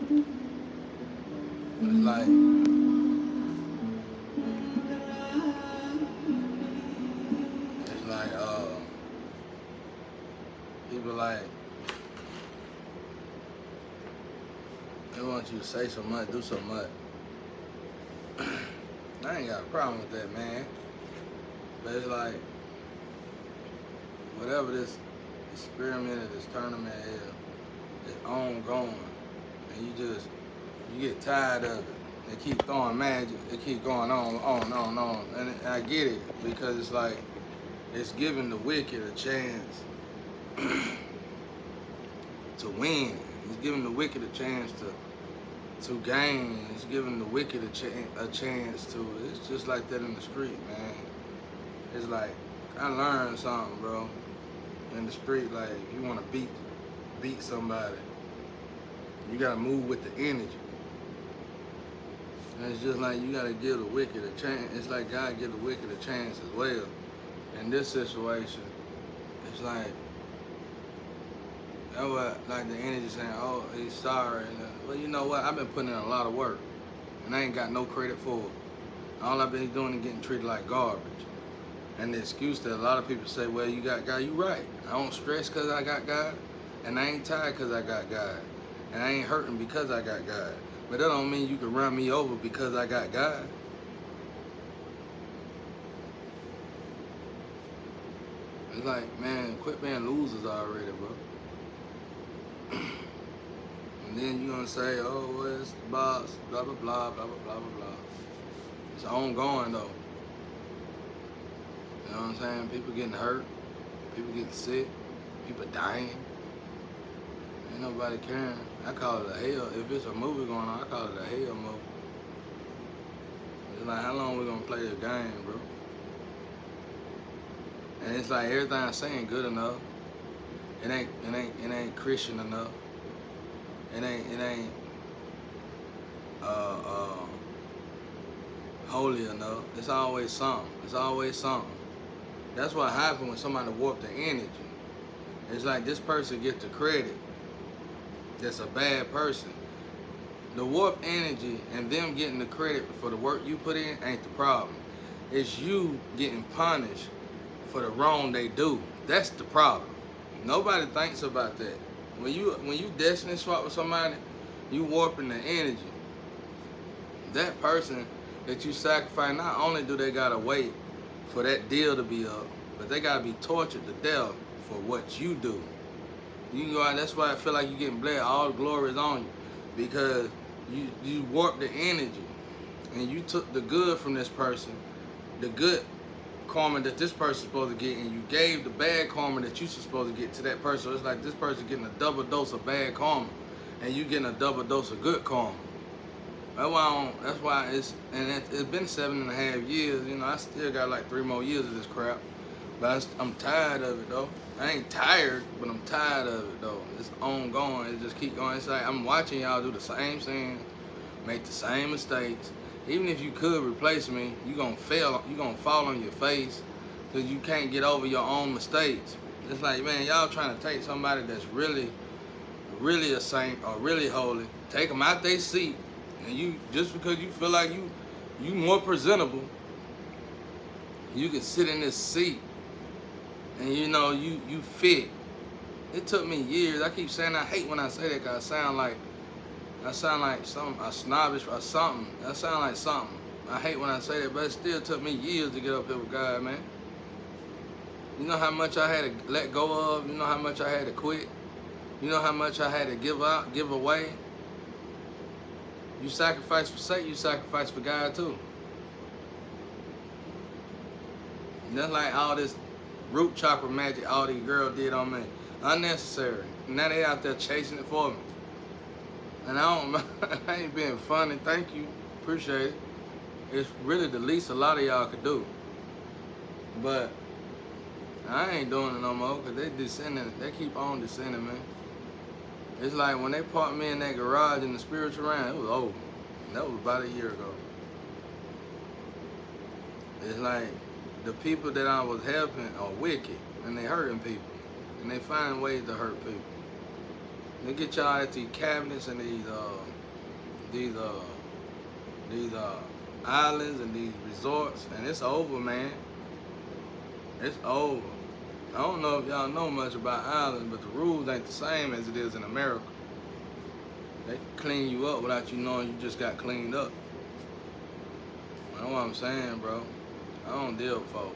But it's like people like they want you to say so much, do so much. I ain't got a problem with that, man. But it's like whatever this experiment or this tournament is, it's ongoing, and you get tired of it. They keep throwing magic. They keep going on, and I get it because it's like it's giving the wicked a chance to win. It's giving the wicked a chance to gain. It's giving the wicked a chance to. It's just like that in the street, man. It's like I learned something, bro. In the street, like if you want to beat somebody, you gotta move with the energy. And it's just like you gotta give the wicked a chance. It's like God give the wicked a chance as well. In this situation, it's like that's what like the energy saying, oh, he's sorry. Well, you know what? I've been putting in a lot of work, and I ain't got no credit for it. All I've been doing is getting treated like garbage. And the excuse that a lot of people say, well, you got God, you right. I don't stress because I got God, and I ain't tired because I got God, and I ain't hurting because I got God. But that don't mean you can run me over because I got God. It's like, man, quit being losers already, bro. And then you're gonna say, oh, well, it's the boss, blah, blah, blah, blah, blah, blah, blah, blah. It's ongoing, though. You know what I'm saying? People getting hurt, people getting sick, people dying. Ain't nobody caring. I call it a hell. If it's a movie going on, I call it a hell movie. It's like, how long we gonna play this game, bro? And it's like everything I'm saying good enough. It ain't Christian enough. It ain't holy enough. It's always something. It's always something. That's what happens when somebody warp the energy. It's like this person gets the credit. That's a bad person. The warp energy and them getting the credit for the work you put in ain't the problem. It's you getting punished for the wrong they do. That's the problem. Nobody thinks about that. When you destiny swap with somebody, you warping the energy. That person that you sacrifice, not only do they gotta wait for that deal to be up, but they gotta be tortured to death for what you do. You can go out, that's why I feel like you're getting blessed. All the glory is on you. Because you warped the energy and you took the good from this person, the good karma that this person's supposed to get, and you gave the bad karma that you're supposed to get to that person. So it's like this person getting a double dose of bad karma and you getting a double dose of good karma. That's why it's been 7.5 years. You know, I still got like 3 more years of this crap. But I'm tired of it though. I ain't tired, but I'm tired of it though. It's ongoing. It just keep going. It's like I'm watching y'all do the same thing, make the same mistakes. Even if you could replace me, you gonna fail. You gonna fall on your face because you can't get over your own mistakes. It's like, man, y'all trying to take somebody that's really, really a saint or really holy, take them out their seat, and you just because you feel like you more presentable, you can sit in this seat. And you know, you fit. It took me years. I keep saying I hate when I say that because I sound like a snobbish or something. I sound like something. I hate when I say that, but it still took me years to get up here with God, man. You know how much I had to let go of? You know how much I had to quit? You know how much I had to give away? You sacrifice for sake, you sacrifice for God too. And that's like all this root chakra magic all these girls did on me. Unnecessary. Now they out there chasing it for me. And I ain't being funny. Thank you. Appreciate it. It's really the least a lot of y'all could do. But I ain't doing it no more because they descending. They keep on descending, man. It's like when they parked me in that garage in the spiritual realm, it was over. That was about a year ago. It's like the people that I was helping are wicked and they hurting people. And they find ways to hurt people. They get y'all at these cabinets and these islands and these resorts, and it's over, man. It's over. I don't know if y'all know much about islands, but the rules ain't the same as it is in America. They clean you up without you knowing you just got cleaned up. You know what I'm saying, bro? I don't deal with folk.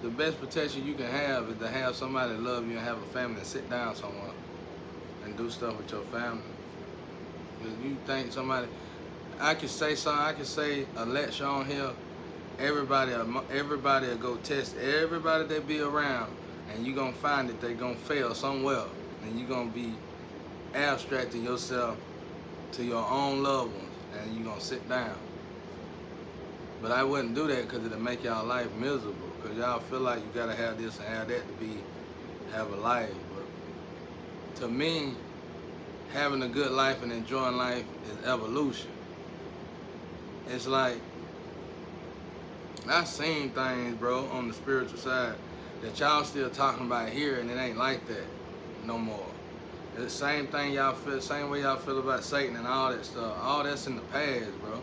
The best protection you can have is to have somebody love you and have a family and sit down somewhere and do stuff with your family. If you think somebody, I can say something, I can say a lecture on here, everybody will go test everybody they be around, and you gonna find that they gonna fail somewhere, and you gonna be abstracting yourself to your own loved ones, and you gonna sit down. But I wouldn't do that because it'll make y'all life miserable, because y'all feel like you gotta have this and have that to have a life. But to me, having a good life and enjoying life is evolution. It's like, I've seen things, bro, on the spiritual side that y'all still talking about here, and it ain't like that no more. It's the same thing y'all feel, same way y'all feel about Satan and all that stuff. All that's in the past, bro.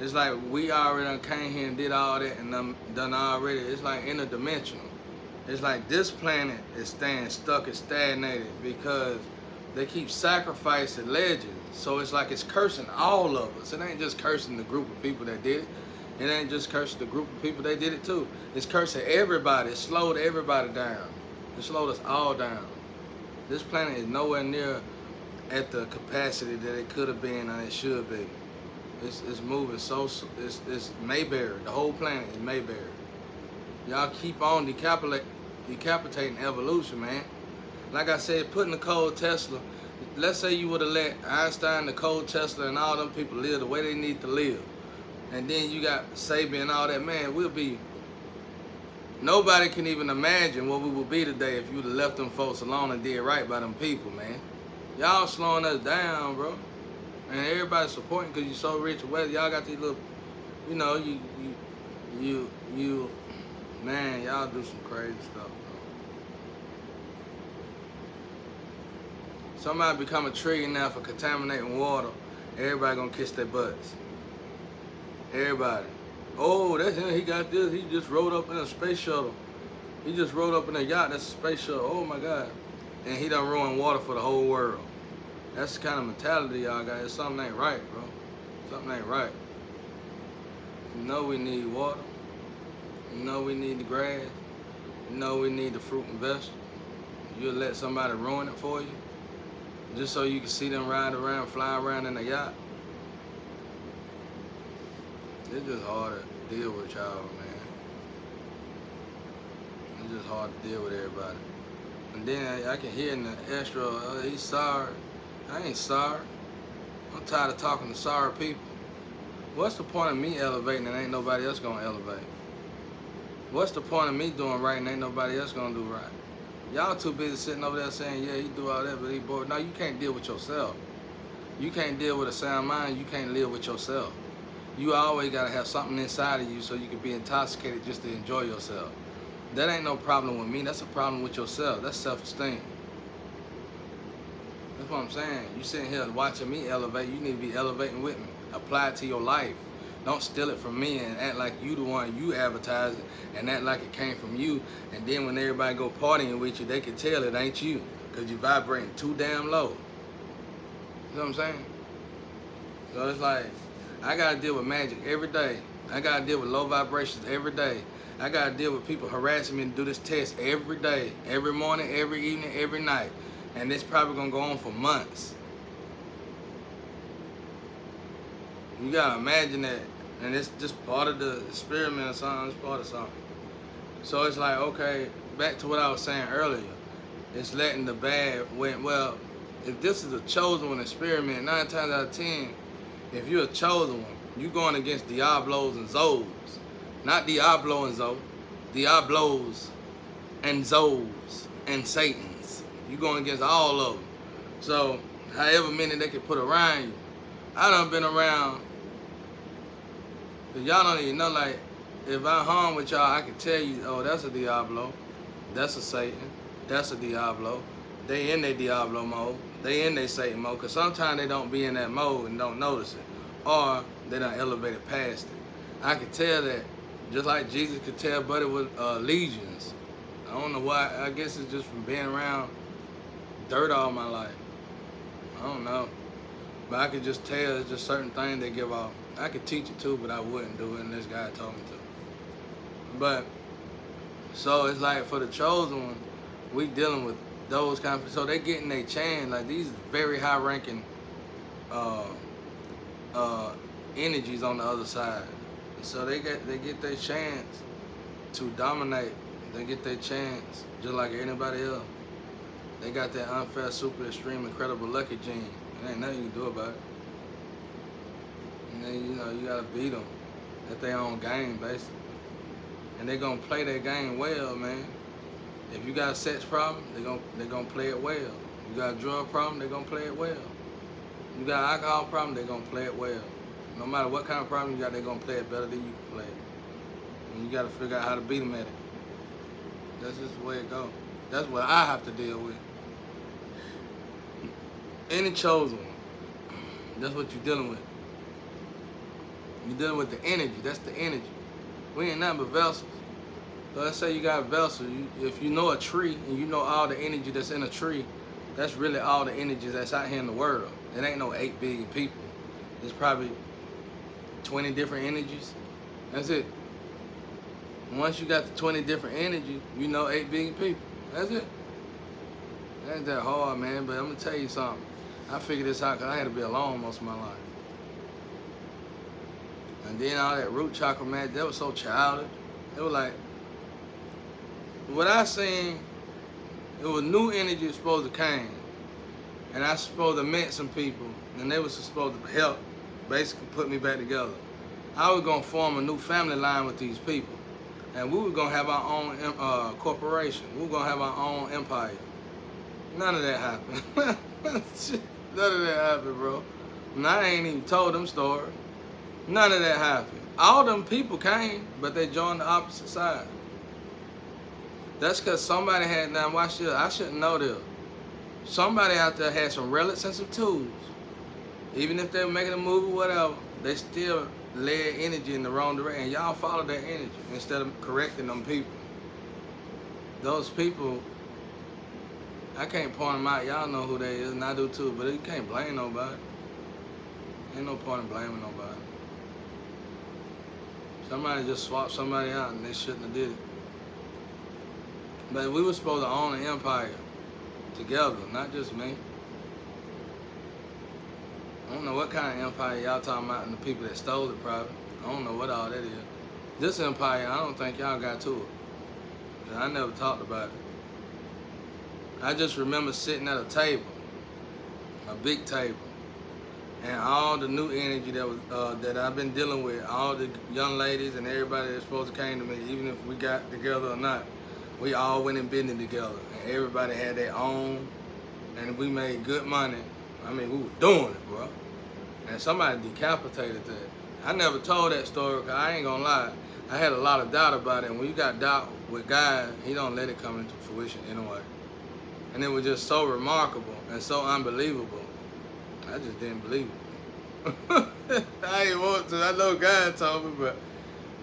It's like we already done came here and did all that and done already. It's like interdimensional. It's like this planet is staying stuck, it's stagnated because they keep sacrificing legends. So it's like it's cursing all of us. It ain't just cursing the group of people that did it. It ain't just cursing the group of people that did it too. It's cursing everybody. It slowed everybody down. It slowed us all down. This planet is nowhere near at the capacity that it could have been and it should be. It's moving so, it's Mayberry. The whole planet is Mayberry. Y'all keep on decapitating evolution, man. Like I said, putting Nikola Tesla, let's say you would have let Einstein, Nikola Tesla, and all them people live the way they need to live. And then you got Sabian and all that, man, nobody can even imagine what we would be today if you would have left them folks alone and did right by them people, man. Y'all slowing us down, bro. And everybody's supporting because you're so rich. Whether y'all got these little, you know, man, y'all do some crazy stuff, bro. Somebody become a trillionaire for contaminating water. Everybody gonna kiss their butts. Everybody. Oh, that's him. He got this. He just rode up in a space shuttle. He just rode up in a yacht. That's a space shuttle. Oh my God. And he done ruined water for the whole world. That's the kind of mentality y'all got. Something ain't right, bro. Something ain't right. You know we need water. You know we need the grass. You know we need the fruit and vegetables. You'll let somebody ruin it for you just so you can see them ride around, fly around in a yacht. It's just hard to deal with y'all, man. It's just hard to deal with everybody. And then I can hear in the extra, he's sorry. I ain't sorry. I'm tired of talking to sorry people. What's the point of me elevating and ain't nobody else gonna elevate? What's the point of me doing right and ain't nobody else gonna do right? Y'all too busy sitting over there saying, yeah, he do all that, but he bored. No, you can't deal with yourself. You can't deal with a sound mind, you can't live with yourself. You always gotta have something inside of you so you can be intoxicated just to enjoy yourself. That ain't no problem with me, that's a problem with yourself. That's self-esteem. That's what I'm saying. You sitting here watching me elevate, you need to be elevating with me. Apply it to your life. Don't steal it from me and act like you the one you advertise it and act like it came from you. And then when everybody go partying with you, they can tell it ain't you because you vibrating too damn low. You know what I'm saying? So it's like, I gotta deal with magic every day. I gotta deal with low vibrations every day. I gotta deal with people harassing me to do this test every day, every morning, every evening, every night. And it's probably gonna go on for months. You gotta imagine that, and it's just part of the experiment or something, it's part of something. So it's like, okay, back to what I was saying earlier. It's letting the bad win. Well, if this is a chosen one experiment, 9 times out of 10, if you're a chosen one, you're going against Diablos and Zos. Not Diablo and Zo, Diablos and Zos and Satans. You're going against all of them. So, however many they can put around you. I done been around, y'all don't even know, like, if I hung with y'all, I can tell you, oh, that's a Diablo, that's a Satan, that's a Diablo, they in their Diablo mode, they in their Satan mode, because sometimes they don't be in that mode and don't notice it, or they done elevated past it. I could tell that, just like Jesus could tell Buddy with legions. I don't know why. I guess it's just from being around dirt all my life. I don't know. But I could just tell it's just certain things they give off. I could teach it too, but I wouldn't do it unless God told me to. But, so it's like for the chosen one, we dealing with those kind of, so they getting their chance. Like these very high ranking energies on the other side. So they get their chance to dominate. They get their chance just like anybody else. They got that unfair, super, extreme, incredible, lucky gene. There ain't nothing you can do about it. And then, you know, you gotta beat them at their own game, basically. And they gonna play their game well, man. If you got a sex problem, they gonna play it well. You got a drug problem, they gonna play it well. You got an alcohol problem, they gonna play it well. No matter what kind of problem you got, they gonna play it better than you can play it. And you gotta figure out how to beat them at it. That's just the way it goes. That's what I have to deal with. Any chosen one, that's what you're dealing with. You're dealing with the energy. That's the energy. We ain't nothing but vessels. So let's say you got a vessel. If you know a tree and you know all the energy that's in a tree, that's really all the energy that's out here in the world. It ain't no 8 billion people. There's probably 20 different energies. That's it. Once you got the 20 different energies, you know 8 billion people. That's it. It ain't that hard, man, but I'm gonna tell you something. I figured this out because I had to be alone most of my life. And then all that root chakra, man, that was so childish. It was like, what I seen, it was new energy supposed to came. And I supposed to meet some people, and they was supposed to help, basically put me back together. I was gonna form a new family line with these people. And we were gonna have our own corporation. We were gonna have our own empire. None of that happened. None of that happened, bro. And I ain't even told them story. None of that happened. All them people came, but they joined the opposite side. That's because somebody had, now watch this, I shouldn't know this. Somebody out there had some relics and some tools. Even if they were making a movie or whatever, they still led energy in the wrong direction. And y'all follow that energy instead of correcting them people. Those people, I can't point them out. Y'all know who they is, and I do too, but you can't blame nobody. Ain't no point in blaming nobody. Somebody just swapped somebody out and they shouldn't have did it. But we were supposed to own an empire together, not just me. I don't know what kind of empire y'all talking about and the people that stole it probably. I don't know what all that is. This empire, I don't think y'all got to it. 'Cause I never talked about it. I just remember sitting at a table, a big table, and all the new energy that was that I've been dealing with, all the young ladies and everybody that's supposed to came to me, even if we got together or not, we all went in business together, and everybody had their own, and we made good money. I mean, we were doing it, bro. And somebody decapitated that. I never told that story because I ain't gonna lie. I had a lot of doubt about it, and when you got doubt with God, He don't let it come into fruition anyway. And it was just so remarkable and so unbelievable. I just didn't believe it. I didn't want to. I know God told me, but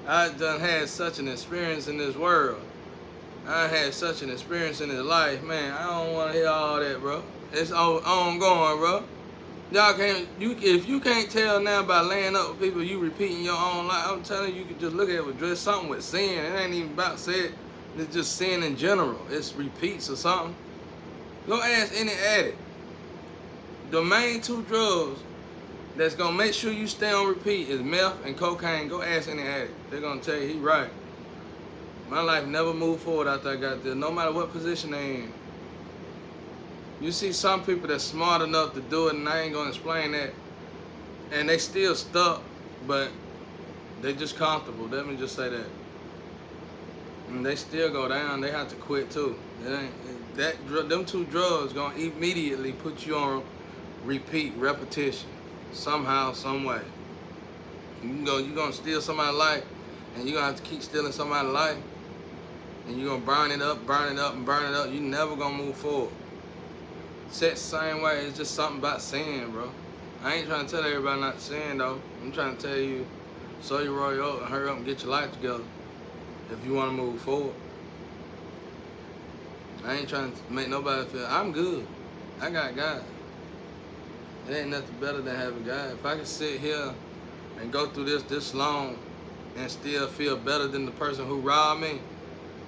I done had such an experience in this world. I had such an experience in this life, man. I don't want to hear all that, bro. It's ongoing, bro. Y'all can't, if you can't tell now by laying up with people, you repeating your own life. I'm telling you, you can just look at it with just something with sin. It ain't even about sin. It's just sin in general. It's repeats or something. Go ask any addict. The main 2 drugs that's gonna make sure you stay on repeat is meth and cocaine. Go ask any addict. They're gonna tell you he right. My life never moved forward after I got there, no matter what position they in. You see some people that's smart enough to do it, and I ain't gonna explain that, and they still stuck, but they just comfortable. Let me just say that. And they still go down. They have to quit too. It ain't them 2 drugs gonna immediately put you on repeat, repetition, somehow, some way. You gonna steal somebody's life, and you gonna have to keep stealing somebody's life, and you gonna burn it up, and burn it up. You never gonna move forward. Sex same way. It's just something about sin, bro. I ain't trying to tell everybody not to sin, though. I'm trying to tell you, sow your royal and hurry up and get your life together if you want to move forward. I ain't trying to make nobody feel I'm good. I got God. It ain't nothing better than having God. If I can sit here and go through this long and still feel better than the person who robbed me,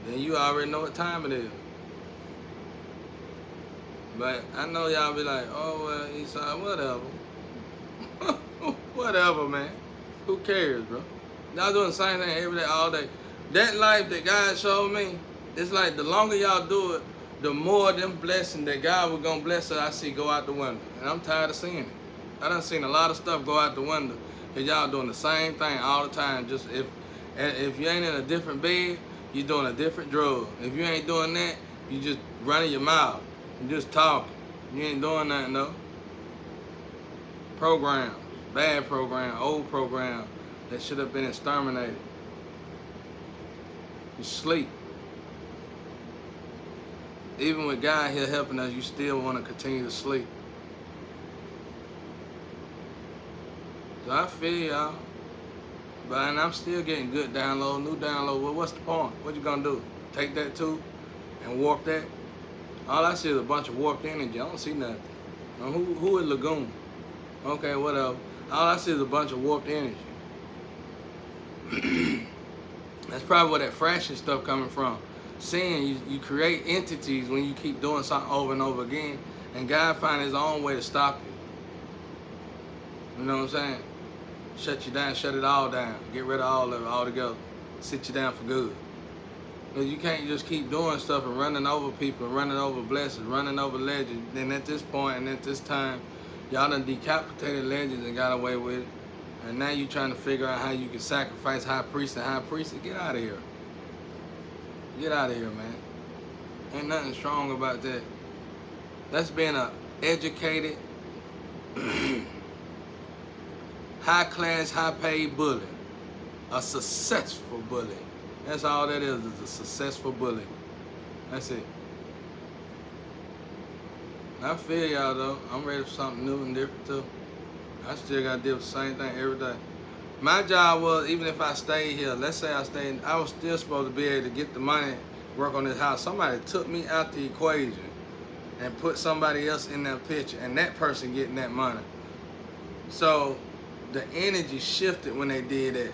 then you already know what time it is. But I know y'all be like, oh, well, Eastside, whatever. Whatever, man. Who cares, bro? Y'all doing the same thing every day, all day. That life that God showed me, it's like the longer y'all do it, the more them blessings that God was gonna bless us, I see go out the window. And I'm tired of seeing it. I done seen a lot of stuff go out the window. Cause y'all doing the same thing all the time. Just if you ain't in a different bed, you doing a different drug. If you ain't doing that, you just running your mouth. You just talking. You ain't doing nothing though. Programs, bad program, old program that should have been exterminated. You sleep. Even with God here helping us, you still want to continue to sleep. So I feel y'all. But and I'm still getting good download, new download. Well, what's the point? What you gonna do? Take that too and warp that? All I see is a bunch of warped energy. I don't see nothing. Now, who is Lagoon? Okay, whatever. All I see is a bunch of warped energy. That's probably where that fraction stuff coming from. Seeing you create entities when you keep doing something over and over again, and God find his own way to stop you. You know what I'm saying? Shut you down, shut it all down. Get rid of all of it altogether. Sit you down for good. Because you can't just keep doing stuff and running over people, running over blessings, running over legends. Then at this point and at this time, y'all done decapitated legends and got away with it. And now you trying to figure out how you can sacrifice high priest and high priest. Get out of here. Get out of here, man. Ain't nothing strong about that. That's being an educated, high-class, high-paid bully. A successful bully. That's all that is a successful bully. That's it. I feel y'all, though. I'm ready for something new and different, too. I still got to deal with the same thing every day. My job was, even if I stayed here, let's say I stayed, I was still supposed to be able to get the money, work on this house. Somebody took me out the equation and put somebody else in that picture, and that person getting that money. So the energy shifted when they did that.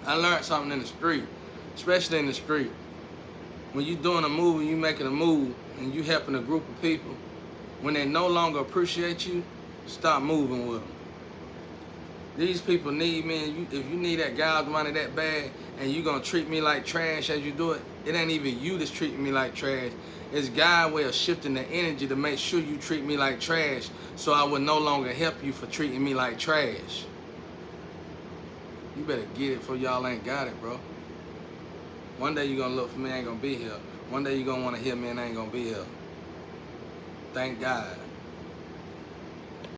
I learned something in the street, especially in the street. When you're doing a move and you making a move and you helping a group of people, when they no longer appreciate you, stop moving with them. These people need me, and if you need that guy's money that bad and you gonna treat me like trash as you do it, it ain't even you that's treating me like trash. It's God's way of shifting the energy to make sure you treat me like trash so I will no longer help you for treating me like trash. You better get it before y'all ain't got it, bro. One day you gonna look for me, I ain't gonna be here. One day you gonna wanna hear me and I ain't gonna be here. Thank God.